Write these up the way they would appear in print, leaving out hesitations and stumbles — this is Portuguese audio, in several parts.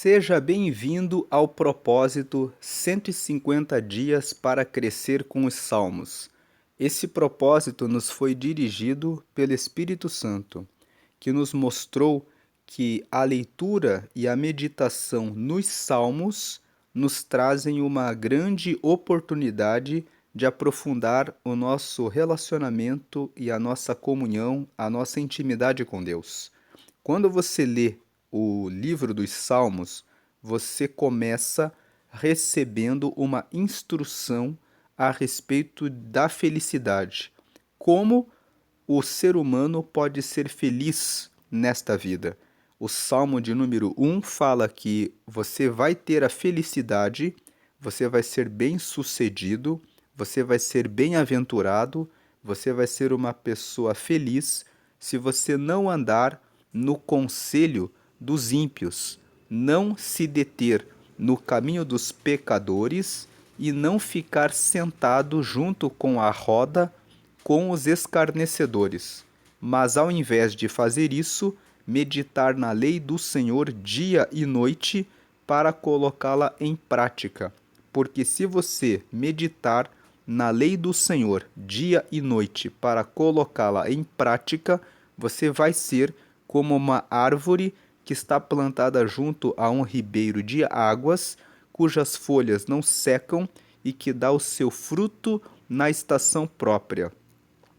Seja bem-vindo ao propósito 150 dias para crescer com os Salmos. Esse propósito nos foi dirigido pelo Espírito Santo, que nos mostrou que a leitura e a meditação nos Salmos nos trazem uma grande oportunidade de aprofundar o nosso relacionamento e a nossa comunhão, a nossa intimidade com Deus. Quando você lê o livro dos Salmos, você começa recebendo uma instrução a respeito da felicidade. Como o ser humano pode ser feliz nesta vida? O Salmo de número 1 fala que você vai ter a felicidade, você vai ser bem-sucedido, você vai ser bem-aventurado, você vai ser uma pessoa feliz se você não andar no conselho dos ímpios, não se deter no caminho dos pecadores e não ficar sentado junto com a roda com os escarnecedores, mas ao invés de fazer isso, meditar na lei do Senhor dia e noite para colocá-la em prática. Porque se você meditar na lei do Senhor dia e noite para colocá-la em prática, você vai ser como uma árvore que está plantada junto a um ribeiro de águas, cujas folhas não secam e que dá o seu fruto na estação própria.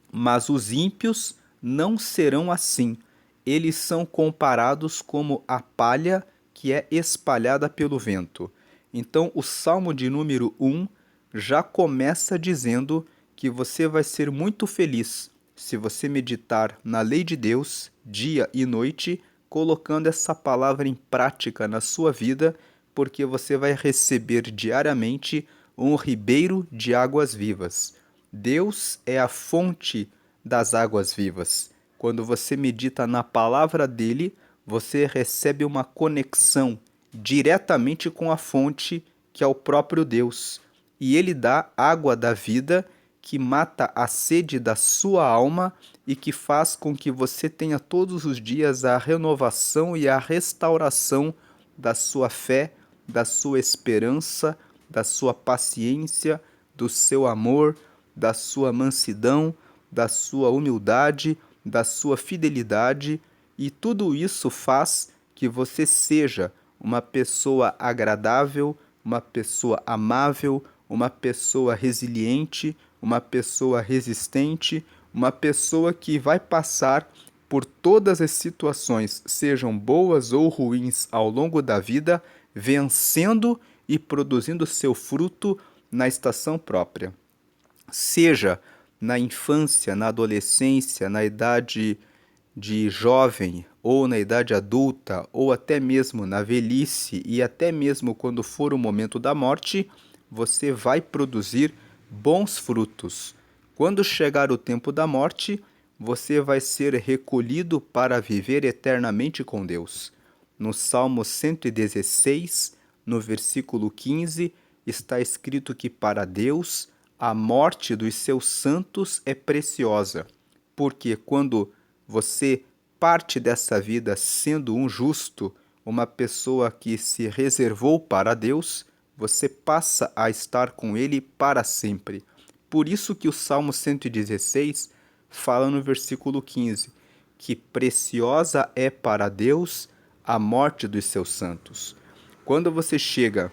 Mas os ímpios não serão assim. Eles são comparados como a palha que é espalhada pelo vento. Então, o Salmo de número 1 já começa dizendo que você vai ser muito feliz se você meditar na lei de Deus dia e noite, colocando essa palavra em prática na sua vida, porque você vai receber diariamente um ribeiro de águas vivas. Deus é a fonte das águas vivas. Quando você medita na palavra dele, você recebe uma conexão diretamente com a fonte, que é o próprio Deus. E ele dá água da vida que mata a sede da sua alma e que faz com que você tenha todos os dias a renovação e a restauração da sua fé, da sua esperança, da sua paciência, do seu amor, da sua mansidão, da sua humildade, da sua fidelidade, e tudo isso faz que você seja uma pessoa agradável, uma pessoa amável, uma pessoa resiliente, uma pessoa resistente, uma pessoa que vai passar por todas as situações, sejam boas ou ruins, ao longo da vida, vencendo e produzindo seu fruto na estação própria. Seja na infância, na adolescência, na idade de jovem ou na idade adulta, ou até mesmo na velhice e até mesmo quando for o momento da morte, você vai produzir bons frutos. Quando chegar o tempo da morte, você vai ser recolhido para viver eternamente com Deus. No Salmo 116, no versículo 15, está escrito que para Deus a morte dos seus santos é preciosa, porque quando você parte dessa vida sendo um justo, uma pessoa que se reservou para Deus, você passa a estar com Ele para sempre. Por isso que o Salmo 116 fala no versículo 15, que preciosa é para Deus a morte dos seus santos. Quando você chega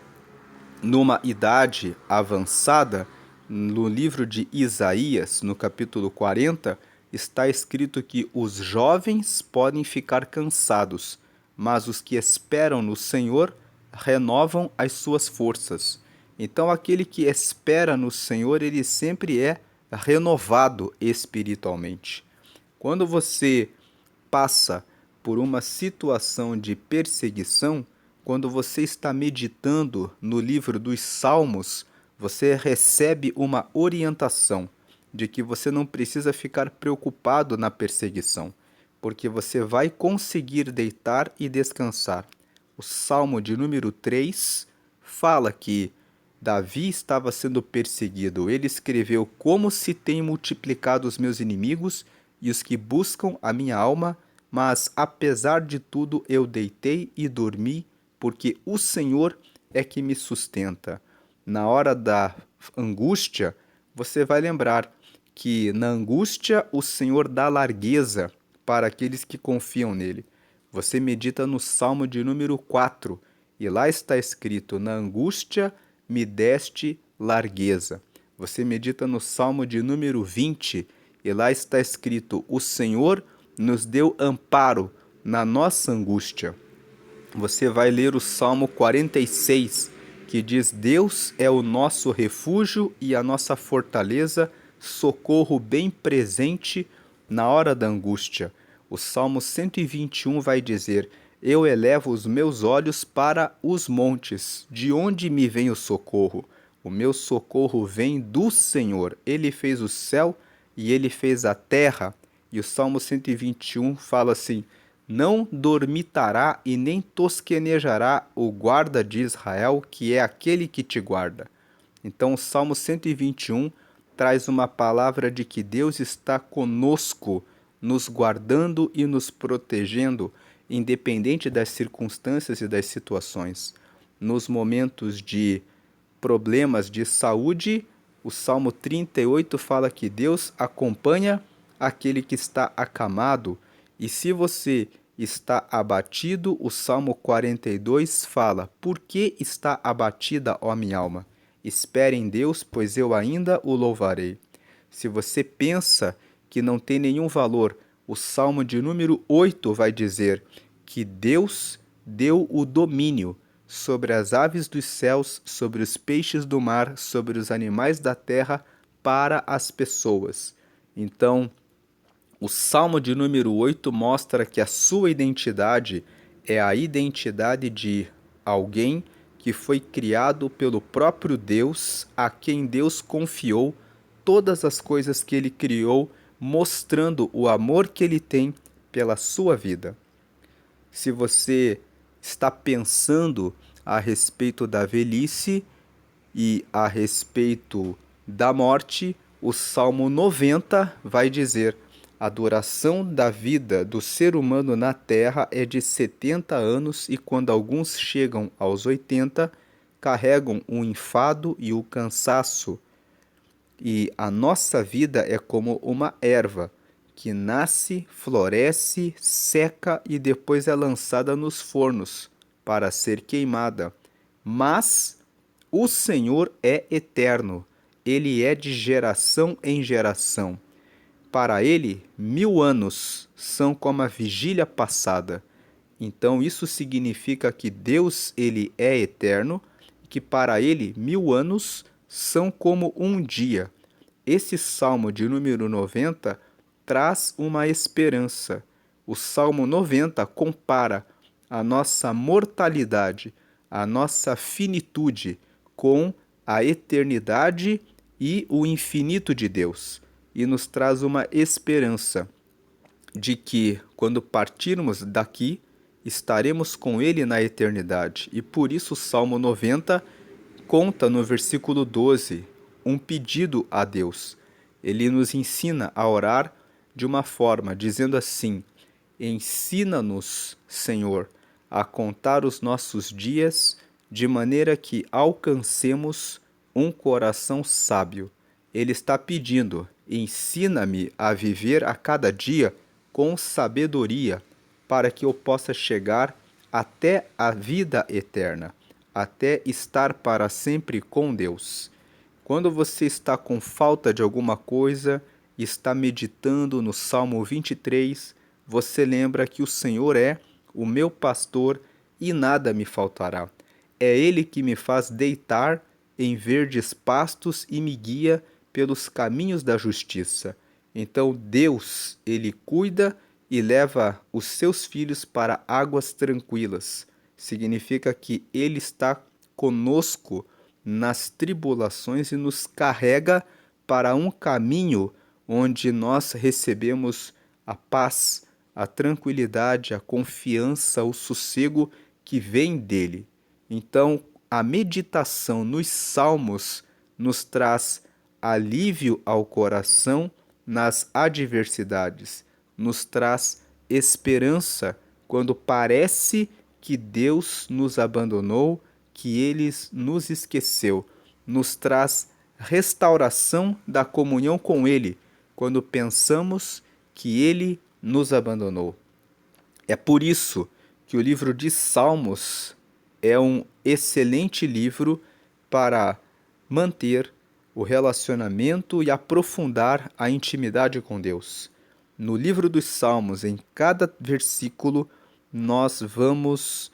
numa idade avançada, no livro de Isaías, no capítulo 40, está escrito que os jovens podem ficar cansados, mas os que esperam no Senhor renovam as suas forças. Então, aquele que espera no Senhor, ele sempre é renovado espiritualmente. Quando você passa por uma situação de perseguição, quando você está meditando no livro dos Salmos, você recebe uma orientação de que você não precisa ficar preocupado na perseguição, porque você vai conseguir deitar e descansar. O Salmo de número 3 fala que Davi estava sendo perseguido. Ele escreveu: Como se têm multiplicado os meus inimigos e os que buscam a minha alma, mas apesar de tudo eu deitei e dormi, porque o Senhor é que me sustenta. Na hora da angústia, você vai lembrar que na angústia o Senhor dá largueza para aqueles que confiam nele. Você medita no Salmo de número 4, e lá está escrito: na angústia me deste largueza. Você medita no Salmo de número 20, e lá está escrito: o Senhor nos deu amparo na nossa angústia. Você vai ler o Salmo 46, que diz: Deus é o nosso refúgio e a nossa fortaleza, socorro bem presente na hora da angústia. O Salmo 121 vai dizer: Eu elevo os meus olhos para os montes, de onde me vem o socorro? O meu socorro vem do Senhor. Ele fez o céu e ele fez a terra. E o Salmo 121 fala assim: Não dormitará e nem tosquenejará o guarda de Israel, que é aquele que te guarda. Então, o Salmo 121 traz uma palavra de que Deus está conosco, nos guardando e nos protegendo, independente das circunstâncias e das situações. Nos momentos de problemas de saúde, o Salmo 38 fala que Deus acompanha aquele que está acamado, e se você está abatido, o Salmo 42 fala: Por que está abatida, ó minha alma? Espere em Deus, pois eu ainda o louvarei. Se você pensa que não tem nenhum valor, o Salmo de número 8 vai dizer que Deus deu o domínio sobre as aves dos céus, sobre os peixes do mar, sobre os animais da terra, para as pessoas. Então, o Salmo de número 8 mostra que a sua identidade é a identidade de alguém que foi criado pelo próprio Deus, a quem Deus confiou todas as coisas que ele criou, mostrando o amor que ele tem pela sua vida. Se você está pensando a respeito da velhice e a respeito da morte, o Salmo 90 vai dizer: a duração da vida do ser humano na terra é de 70 anos, e quando alguns chegam aos 80, carregam o enfado e o cansaço. E a nossa vida é como uma erva que nasce, floresce, seca e depois é lançada nos fornos para ser queimada. Mas o Senhor é eterno, ele é de geração em geração. Para ele, 1000 anos são como a vigília passada. Então isso significa que Deus ele é eterno, e que para ele 1000 anos são como um dia. Esse Salmo de número 90 traz uma esperança. O Salmo 90 compara a nossa mortalidade, a nossa finitude com a eternidade e o infinito de Deus, e nos traz uma esperança de que, quando partirmos daqui, estaremos com Ele na eternidade. E por isso o Salmo 90 conta no versículo 12 um pedido a Deus. Ele nos ensina a orar de uma forma, dizendo assim: Ensina-nos, Senhor, a contar os nossos dias, de maneira que alcancemos um coração sábio. Ele está pedindo: ensina-me a viver a cada dia com sabedoria, para que eu possa chegar até a vida eterna, até estar para sempre com Deus. Quando você está com falta de alguma coisa e está meditando no Salmo 23, você lembra que o Senhor é o meu pastor e nada me faltará. É Ele que me faz deitar em verdes pastos e me guia pelos caminhos da justiça. Então Deus, Ele cuida e leva os seus filhos para águas tranquilas. Significa que Ele está conosco nas tribulações e nos carrega para um caminho onde nós recebemos a paz, a tranquilidade, a confiança, o sossego que vem dele. Então, a meditação nos salmos nos traz alívio ao coração nas adversidades, nos traz esperança quando parece que Deus nos abandonou, que Ele nos esqueceu. Nos traz restauração da comunhão com Ele, quando pensamos que Ele nos abandonou. É por isso que o livro de Salmos é um excelente livro para manter o relacionamento e aprofundar a intimidade com Deus. No livro dos Salmos, em cada versículo, nós vamos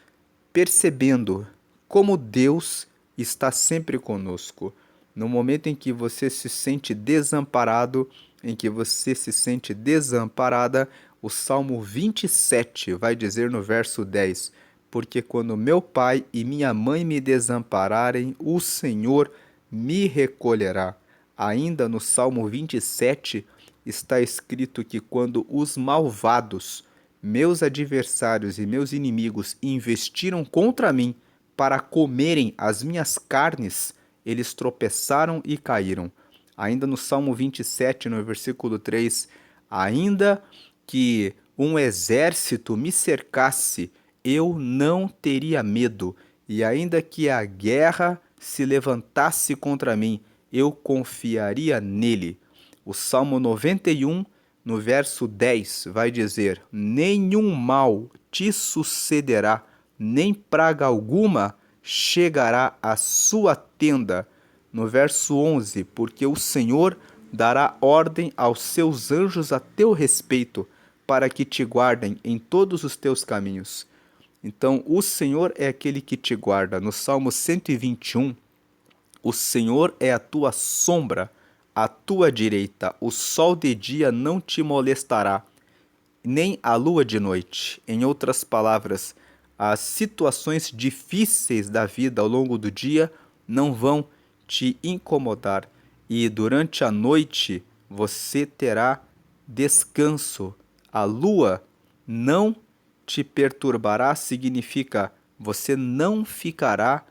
percebendo como Deus está sempre conosco. No momento em que você se sente desamparado, em que você se sente desamparada, o Salmo 27 vai dizer no verso 10: Porque quando meu pai e minha mãe me desampararem, o Senhor me recolherá. Ainda no Salmo 27 está escrito que quando os malvados, meus adversários e meus inimigos, investiram contra mim para comerem as minhas carnes, eles tropeçaram e caíram. Ainda no Salmo 27, no versículo 3, ainda que um exército me cercasse, eu não teria medo, e ainda que a guerra se levantasse contra mim, eu confiaria nele. O Salmo 91, no verso 10, vai dizer: Nenhum mal te sucederá, nem praga alguma chegará à sua tenda. No verso 11, porque o Senhor dará ordem aos seus anjos a teu respeito, para que te guardem em todos os teus caminhos. Então, o Senhor é aquele que te guarda. No Salmo 121, o Senhor é a tua sombra, à tua direita. O sol de dia não te molestará, nem a lua de noite. Em outras palavras, as situações difíceis da vida ao longo do dia não vão te incomodar. E durante a noite você terá descanso. A lua não te perturbará, significa você não ficará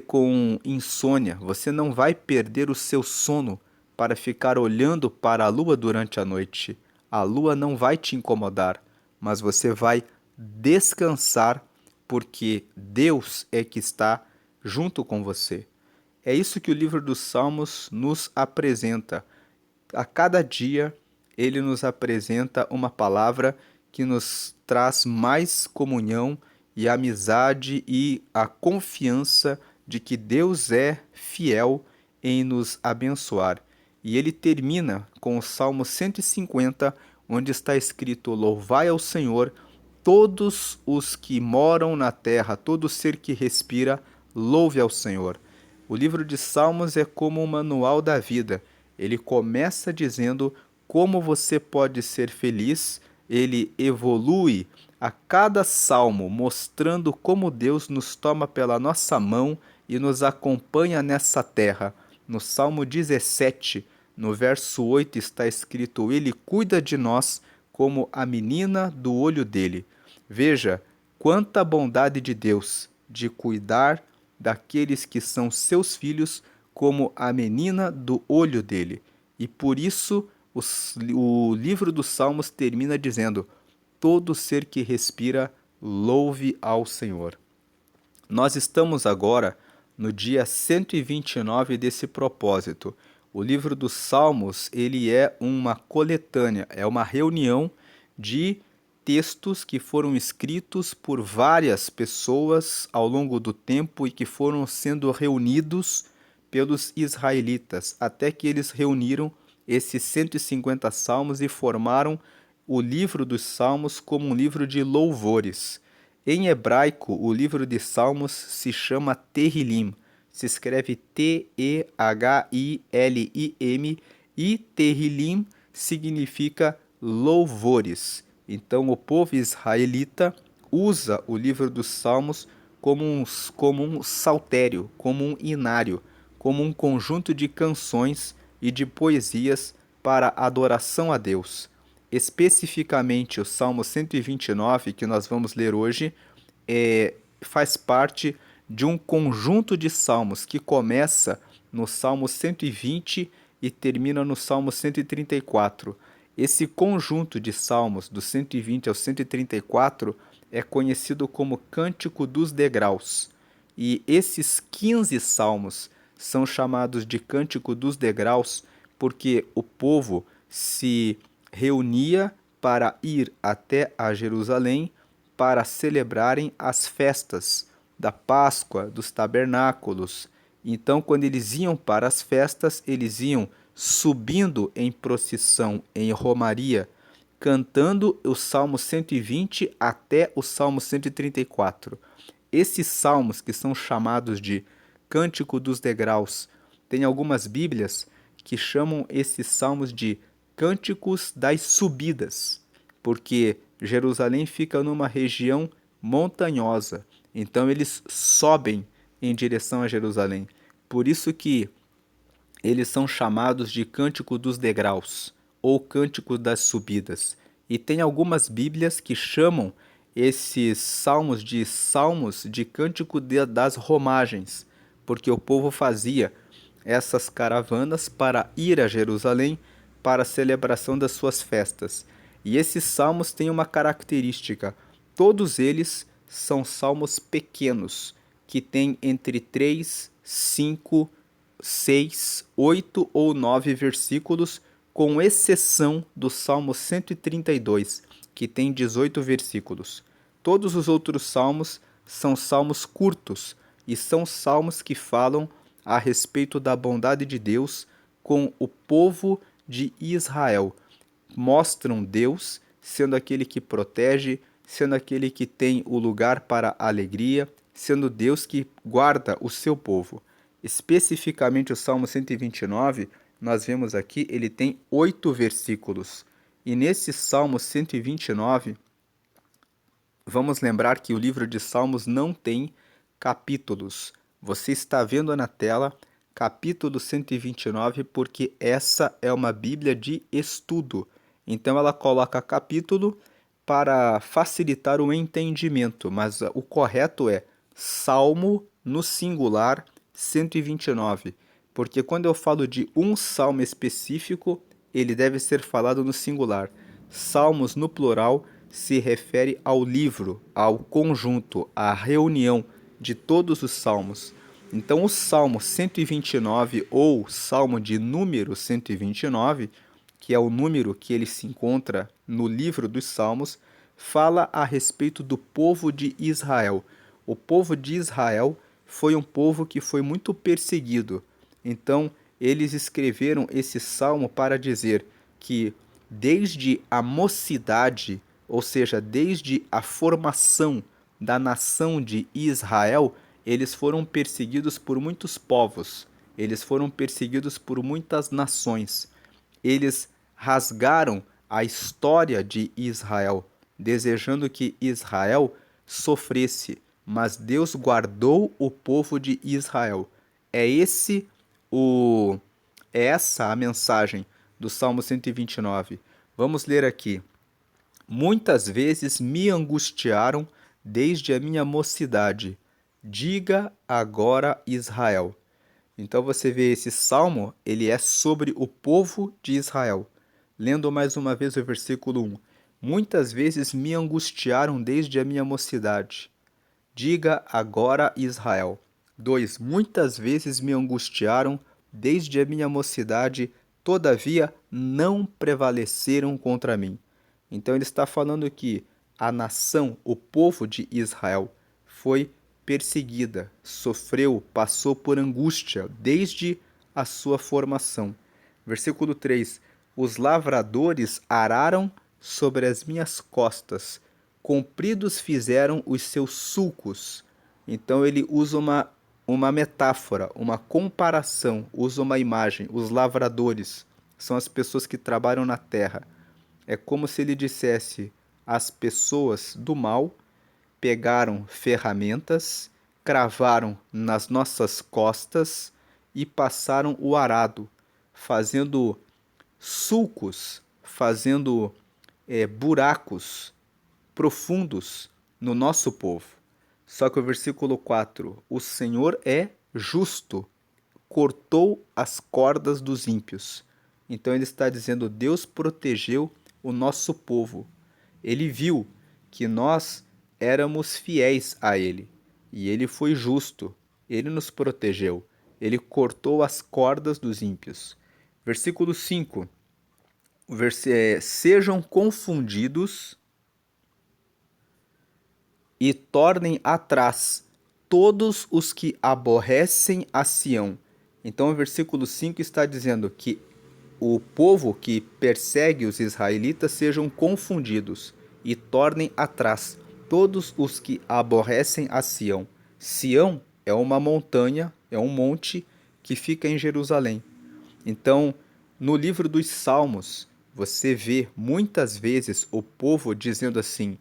com insônia, você não vai perder o seu sono para ficar olhando para a lua durante a noite. A lua não vai te incomodar, mas você vai descansar porque Deus é que está junto com você. É isso que o livro dos Salmos nos apresenta. A cada dia, ele nos apresenta uma palavra que nos traz mais comunhão e amizade e a confiança de que Deus é fiel em nos abençoar. E ele termina com o Salmo 150, onde está escrito: Louvai ao Senhor todos os que moram na terra, todo ser que respira, louve ao Senhor. O livro de Salmos é como um manual da vida. Ele começa dizendo como você pode ser feliz, ele evolui a cada salmo, mostrando como Deus nos toma pela nossa mão e nos acompanha nessa terra. No Salmo 17, no verso 8, está escrito: Ele cuida de nós como a menina do olho dele. Veja quanta bondade de Deus de cuidar daqueles que são seus filhos como a menina do olho dele. E por isso o livro dos Salmos termina dizendo: todo ser que respira, louve ao Senhor. Nós estamos agora no dia 129 desse propósito. O livro dos Salmos, ele é uma coletânea, é uma reunião de textos que foram escritos por várias pessoas ao longo do tempo e que foram sendo reunidos pelos israelitas, até que eles reuniram esses 150 salmos e formaram o livro dos Salmos como um livro de louvores. Em hebraico, o livro de Salmos se chama Tehillim, se escreve T-E-H-I-L-I-M, e Tehillim significa louvores. Então, o povo israelita usa o livro dos Salmos como um saltério, como um inário, como um conjunto de canções e de poesias para adoração a Deus. Especificamente, o Salmo 129, que nós vamos ler hoje, faz parte de um conjunto de salmos que começa no Salmo 120 e termina no Salmo 134. Esse conjunto de salmos, do 120 ao 134, é conhecido como Cântico dos Degraus. E esses 15 salmos são chamados de Cântico dos Degraus porque o povo se reunia para ir até a Jerusalém para celebrarem as festas da Páscoa, dos tabernáculos. Então, quando eles iam para as festas, eles iam subindo em procissão, em romaria, cantando o Salmo 120 até o Salmo 134. Esses salmos, que são chamados de Cântico dos Degraus, tem algumas Bíblias que chamam esses salmos de Cânticos das Subidas, porque Jerusalém fica numa região montanhosa, então eles sobem em direção a Jerusalém. Por isso que eles são chamados de Cântico dos Degraus ou Cântico das Subidas. E tem algumas Bíblias que chamam esses salmos de Cântico das Romagens, porque o povo fazia essas caravanas para ir a Jerusalém para a celebração das suas festas. E esses salmos têm uma característica: todos eles são salmos pequenos, que têm entre 3, 5, 6, 8 ou 9 versículos, com exceção do Salmo 132, que tem 18 versículos. Todos os outros salmos são salmos curtos e são salmos que falam a respeito da bondade de Deus com o povo de Israel. Mostram Deus sendo aquele que protege, sendo aquele que tem o lugar para a alegria, sendo Deus que guarda o seu povo. Especificamente o Salmo 129, nós vemos aqui, ele tem 8 versículos. E nesse Salmo 129, vamos lembrar que o livro de Salmos não tem capítulos. Você está vendo na tela capítulo 129 porque essa é uma Bíblia de estudo. Então ela coloca capítulo para facilitar o entendimento, mas o correto é Salmo no singular 129, porque quando eu falo de um salmo específico, ele deve ser falado no singular. Salmos no plural se refere ao livro, ao conjunto, à reunião de todos os salmos. Então, o Salmo 129 ou Salmo de número 129, que é o número que ele se encontra no livro dos Salmos, fala a respeito do povo de Israel. O povo de Israel foi um povo que foi muito perseguido. Então, eles escreveram esse salmo para dizer que desde a mocidade, ou seja, desde a formação da nação de Israel, eles foram perseguidos por muitos povos, eles foram perseguidos por muitas nações. Eles rasgaram a história de Israel, desejando que Israel sofresse, mas Deus guardou o povo de Israel. É essa a mensagem do Salmo 129. Vamos ler aqui. Muitas vezes me angustiaram desde a minha mocidade. Diga agora, Israel. Então você vê esse salmo, ele é sobre o povo de Israel. Lendo mais uma vez o versículo 1. Muitas vezes me angustiaram desde a minha mocidade. Diga agora, Israel. 2. Muitas vezes me angustiaram desde a minha mocidade, todavia não prevaleceram contra mim. Então ele está falando que a nação, o povo de Israel, foi perseguida, sofreu, passou por angústia desde a sua formação. Versículo 3: Os lavradores araram sobre as minhas costas, compridos fizeram os seus sulcos. Então ele usa uma metáfora, uma comparação, usa uma imagem. Os lavradores são as pessoas que trabalham na terra. É como se ele dissesse: as pessoas do mal pegaram ferramentas, cravaram nas nossas costas e passaram o arado, fazendo sulcos, fazendo buracos profundos no nosso povo. Só que o versículo 4, o Senhor é justo, cortou as cordas dos ímpios. Então ele está dizendo, Deus protegeu o nosso povo. Ele viu que nós éramos fiéis a Ele. E Ele foi justo, Ele nos protegeu, Ele cortou as cordas dos ímpios. Versículo 5. Sejam confundidos e tornem atrás todos os que aborrecem a Sião. Então o versículo 5 está dizendo que o povo que persegue os israelitas sejam confundidos e tornem atrás todos os que aborrecem a Sião. Sião é uma montanha, é um monte que fica em Jerusalém. Então, no livro dos Salmos, você vê muitas vezes o povo dizendo assim: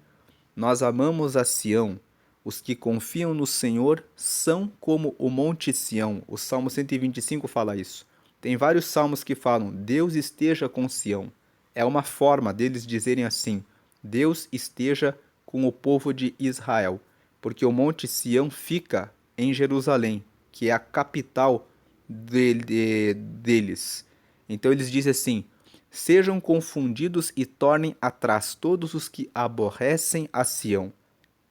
nós amamos a Sião. Os que confiam no Senhor são como o Monte Sião. O Salmo 125 fala isso. Tem vários salmos que falam: Deus esteja com Sião. É uma forma deles dizerem assim: Deus esteja com o povo de Israel. Porque o Monte Sião fica em Jerusalém, que é a capital deles. Então eles dizem assim: sejam confundidos e tornem atrás todos os que aborrecem a Sião.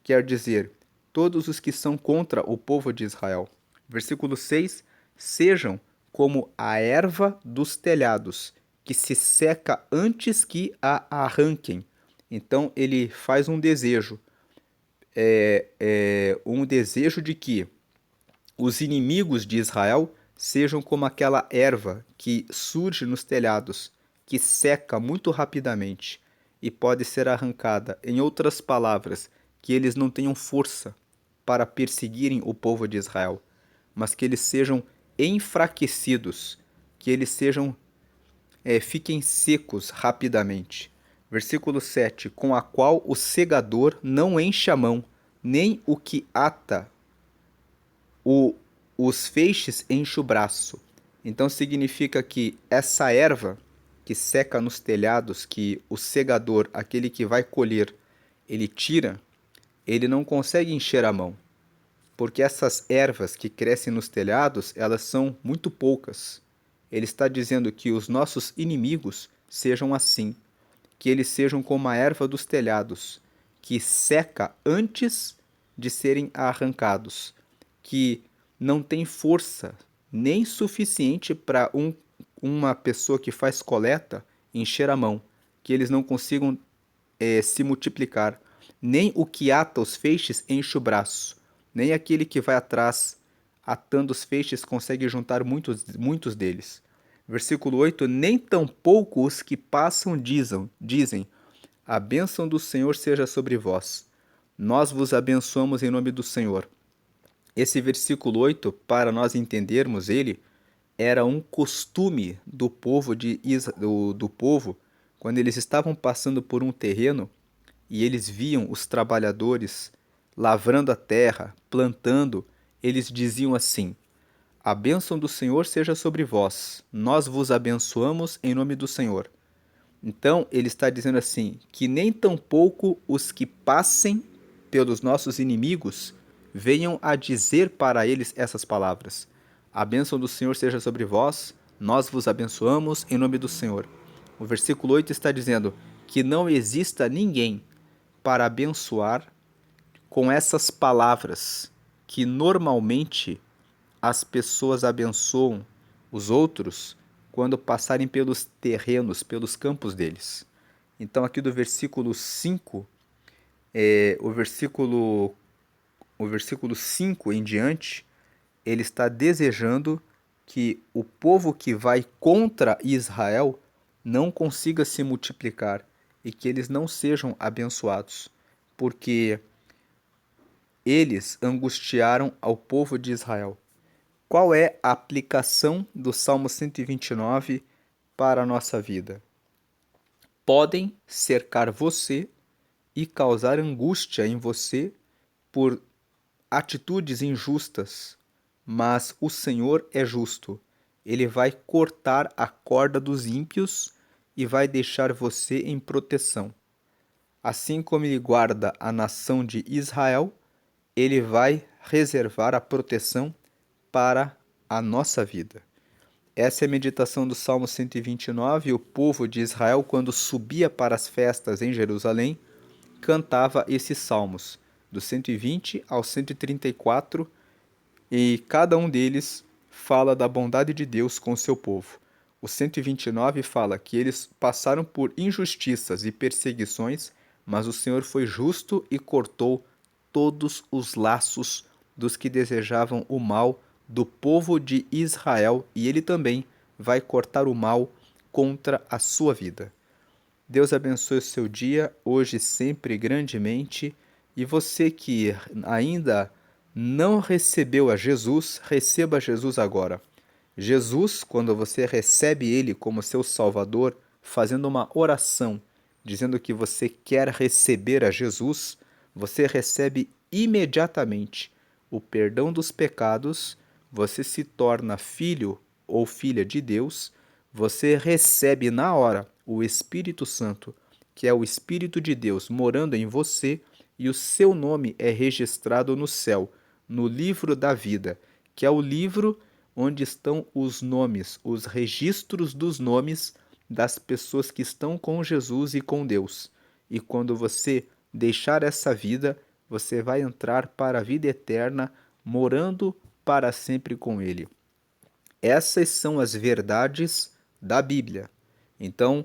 Quer dizer, todos os que são contra o povo de Israel. Versículo 6. Sejam como a erva dos telhados, que se seca antes que a arranquem. Então ele faz um desejo. Um desejo de que os inimigos de Israel sejam como aquela erva que surge nos telhados, que seca muito rapidamente e pode ser arrancada. Em outras palavras, que eles não tenham força para perseguirem o povo de Israel, mas que eles sejam enfraquecidos, que eles fiquem secos rapidamente. Versículo 7: com a qual o segador não enche a mão, nem o que ata os feixes enche o braço. Então significa que essa erva que seca nos telhados, que o segador, aquele que vai colher, ele tira, ele não consegue encher a mão. Porque essas ervas que crescem nos telhados, elas são muito poucas. Ele está dizendo que os nossos inimigos sejam assim, que eles sejam como a erva dos telhados, que seca antes de serem arrancados, que não tem força nem suficiente para uma pessoa que faz coleta encher a mão, que eles não consigam se multiplicar. Nem o que ata os feixes enche o braço, nem aquele que vai atrás atando os feixes consegue juntar muitos deles. Versículo 8: nem tampouco os que passam dizem, a bênção do Senhor seja sobre vós. Nós vos abençoamos em nome do Senhor. Esse versículo 8, para nós entendermos ele, era um costume do povo, do povo, quando eles estavam passando por um terreno e eles viam os trabalhadores lavrando a terra, plantando, eles diziam assim: a bênção do Senhor seja sobre vós, nós vos abençoamos em nome do Senhor. Então ele está dizendo assim, que nem tampouco os que passem pelos nossos inimigos venham a dizer para eles essas palavras: a bênção do Senhor seja sobre vós, nós vos abençoamos em nome do Senhor. O versículo 8 está dizendo que não exista ninguém para abençoar com essas palavras que normalmente as pessoas abençoam os outros quando passarem pelos terrenos, pelos campos deles. Então aqui do versículo 5, o versículo 5 em diante, ele está desejando que o povo que vai contra Israel não consiga se multiplicar e que eles não sejam abençoados, porque eles angustiaram ao povo de Israel. Qual é a aplicação do Salmo 129 para a nossa vida? Podem cercar você e causar angústia em você por atitudes injustas, mas o Senhor é justo. Ele vai cortar a corda dos ímpios e vai deixar você em proteção. Assim como ele guarda a nação de Israel, ele vai reservar a proteção para a nossa vida. Essa é a meditação do Salmo 129. O povo de Israel, quando subia para as festas em Jerusalém, cantava esses salmos. do 120 ao 134, e cada um deles fala da bondade de Deus com o seu povo. O 129 fala que eles passaram por injustiças e perseguições, mas o Senhor foi justo e cortou todos os laços dos que desejavam o mal do povo de Israel, e ele também vai cortar o mal contra a sua vida. Deus abençoe o seu dia, hoje e sempre grandemente, e você que ainda não recebeu a Jesus, receba Jesus agora. Jesus, quando você recebe Ele como seu Salvador, fazendo uma oração, dizendo que você quer receber a Jesus, você recebe imediatamente o perdão dos pecados, você se torna filho ou filha de Deus, você recebe na hora o Espírito Santo, que é o Espírito de Deus morando em você, e o seu nome é registrado no céu, no livro da vida, que é o livro onde estão os nomes, os registros dos nomes das pessoas que estão com Jesus e com Deus. E quando você deixar essa vida, você vai entrar para a vida eterna, morando para sempre com Ele. Essas são as verdades da Bíblia. Então,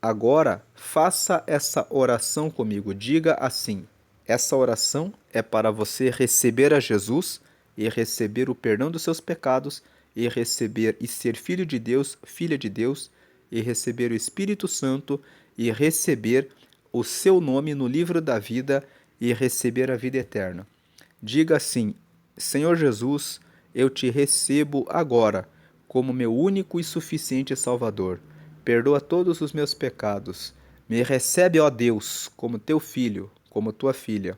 agora, faça essa oração comigo. Diga assim: essa oração é para você receber a Jesus e receber o perdão dos seus pecados e receber e ser filho de Deus, filha de Deus, e receber o Espírito Santo e receber o seu nome no livro da vida e receber a vida eterna. Diga assim: Senhor Jesus, eu te recebo agora como meu único e suficiente Salvador. Perdoa todos os meus pecados. Me recebe, ó Deus, como teu filho, como tua filha,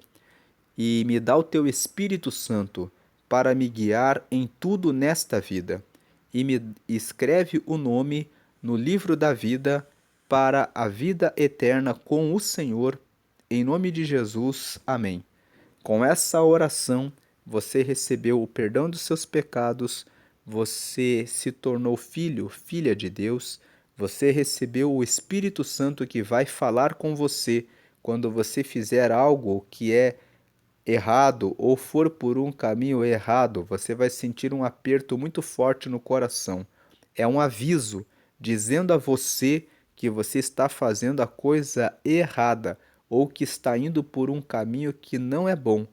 e me dá o teu Espírito Santo para me guiar em tudo nesta vida. E me escreve o nome no livro da vida para a vida eterna com o Senhor. Em nome de Jesus. Amém. Com essa oração, você recebeu o perdão dos seus pecados, você se tornou filho, filha de Deus, você recebeu o Espírito Santo que vai falar com você quando você fizer algo que é errado ou for por um caminho errado, você vai sentir um aperto muito forte no coração. É um aviso dizendo a você que você está fazendo a coisa errada ou que está indo por um caminho que não é bom.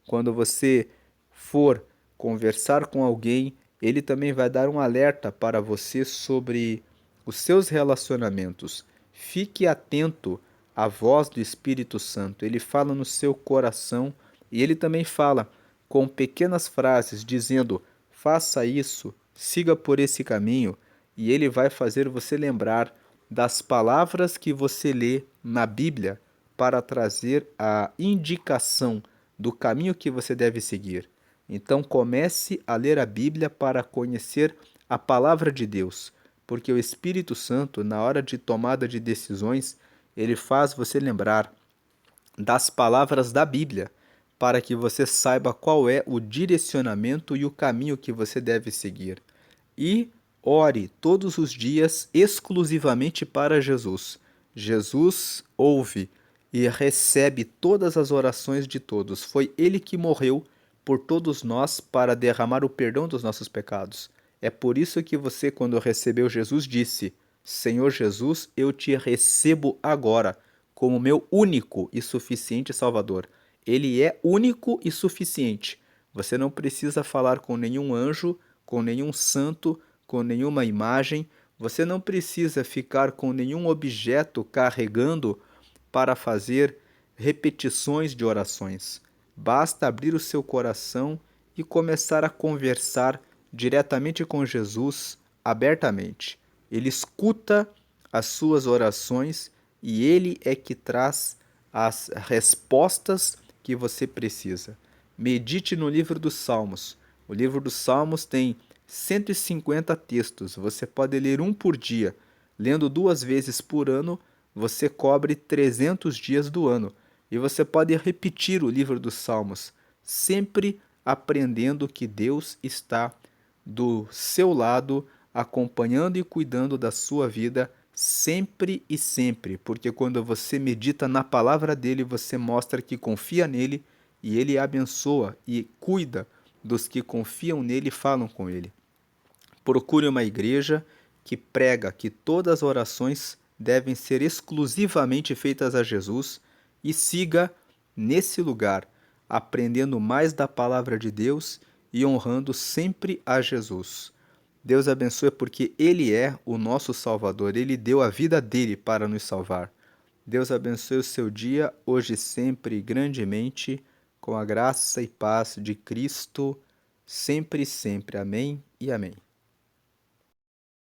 Quando você for conversar com alguém, ele também vai dar um alerta para você sobre os seus relacionamentos. Fique atento à voz do Espírito Santo. Ele fala no seu coração e ele também fala com pequenas frases dizendo: faça isso, siga por esse caminho, e ele vai fazer você lembrar das palavras que você lê na Bíblia para trazer a indicação do caminho que você deve seguir. Então comece a ler a Bíblia para conhecer a palavra de Deus, porque o Espírito Santo, na hora de tomada de decisões, ele faz você lembrar das palavras da Bíblia, para que você saiba qual é o direcionamento e o caminho que você deve seguir. E ore todos os dias exclusivamente para Jesus. Jesus ouve e recebe todas as orações de todos. Foi ele que morreu por todos nós para derramar o perdão dos nossos pecados. É por isso que você, quando recebeu Jesus, disse: Senhor Jesus, eu te recebo agora como meu único e suficiente Salvador. Ele é único e suficiente. Você não precisa falar com nenhum anjo, com nenhum santo, com nenhuma imagem. Você não precisa ficar com nenhum objeto carregando para fazer repetições de orações. Basta abrir o seu coração e começar a conversar diretamente com Jesus, abertamente. Ele escuta as suas orações e ele é que traz as respostas que você precisa. Medite no livro dos Salmos. O livro dos Salmos tem 150 textos. Você pode ler um por dia. Lendo 2 vezes por ano, você cobre 300 dias do ano. E você pode repetir o livro dos Salmos, sempre aprendendo que Deus está do seu lado, acompanhando e cuidando da sua vida, sempre e sempre, porque quando você medita na palavra dele, você mostra que confia nele e ele abençoa e cuida dos que confiam nele e falam com ele. Procure uma igreja que prega que todas as orações devem ser exclusivamente feitas a Jesus e siga nesse lugar, aprendendo mais da palavra de Deus e honrando sempre a Jesus. Deus abençoe porque Ele é o nosso Salvador, Ele deu a vida dele para nos salvar. Deus abençoe o seu dia, hoje e sempre, grandemente, com a graça e paz de Cristo, sempre e sempre. Amém e amém.